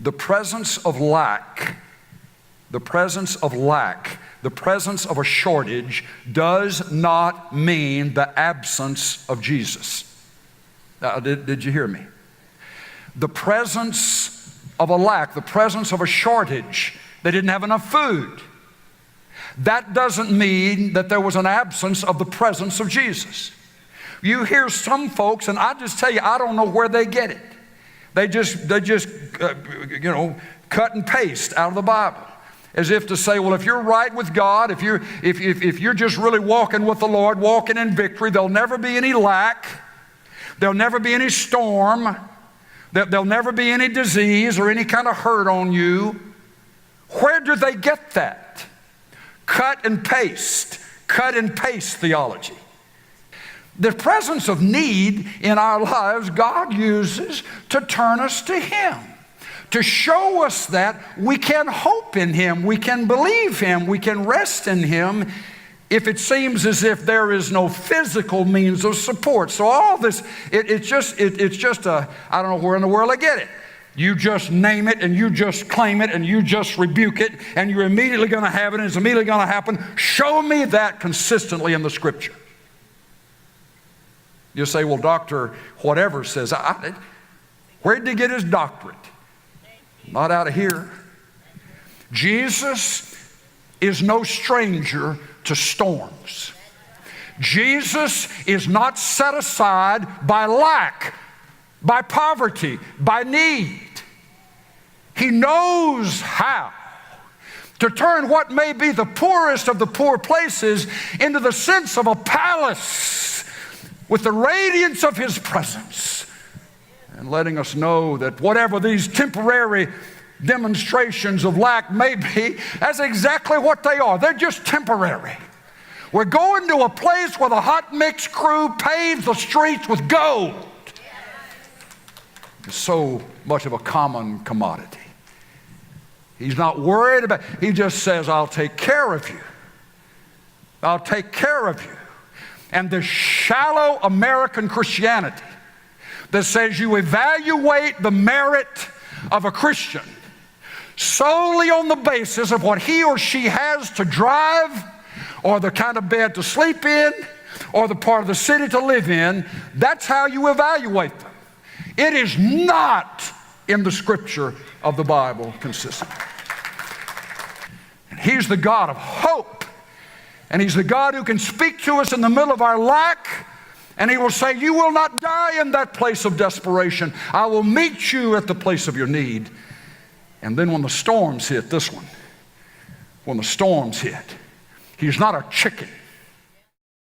The presence of lack, the presence of lack, the presence of a shortage does not mean the absence of Jesus. Did you hear me? The presence of a lack, the presence of a shortage, they didn't have enough food. That doesn't mean that there was an absence of the presence of Jesus. You hear some folks, and I just tell you, I don't know where they get it. They just cut and paste out of the Bible, as if to say, well, if you're right with God, if you're just really walking with the Lord, walking in victory, there'll never be any lack, there'll never be any storm, there'll never be any disease or any kind of hurt on you. Where do they get that? Cut and paste theology. The presence of need in our lives, God uses to turn us to Him, to show us that we can hope in Him, we can believe Him, we can rest in Him if it seems as if there is no physical means of support. So all this, it's just a, I don't know where in the world I get it. You just name it and you just claim it and you just rebuke it and you're immediately going to have it and it's immediately going to happen. Show me that consistently in the Scripture. You say, well, Dr. Whatever says, where did he get his doctorate? Not out of here. Jesus is no stranger to storms. Jesus is not set aside by lack, by poverty, by need. He knows how to turn what may be the poorest of the poor places into the sense of a palace with the radiance of His presence, and letting us know that whatever these temporary demonstrations of lack may be, that's exactly what they are. They're just temporary. We're going to a place where the hot mix crew paves the streets with gold. It's so much of a common commodity. He's not worried about it. He just says, I'll take care of you. I'll take care of you. And the shallow American Christianity that says you evaluate the merit of a Christian solely on the basis of what he or she has to drive, or the kind of bed to sleep in, or the part of the city to live in, that's how you evaluate them. It is not in the Scripture of the Bible consistent. And He's the God of hope. And He's the God who can speak to us in the middle of our lack. And He will say, you will not die in that place of desperation. I will meet you at the place of your need. And then when the storms hit, when the storms hit, He's not a chicken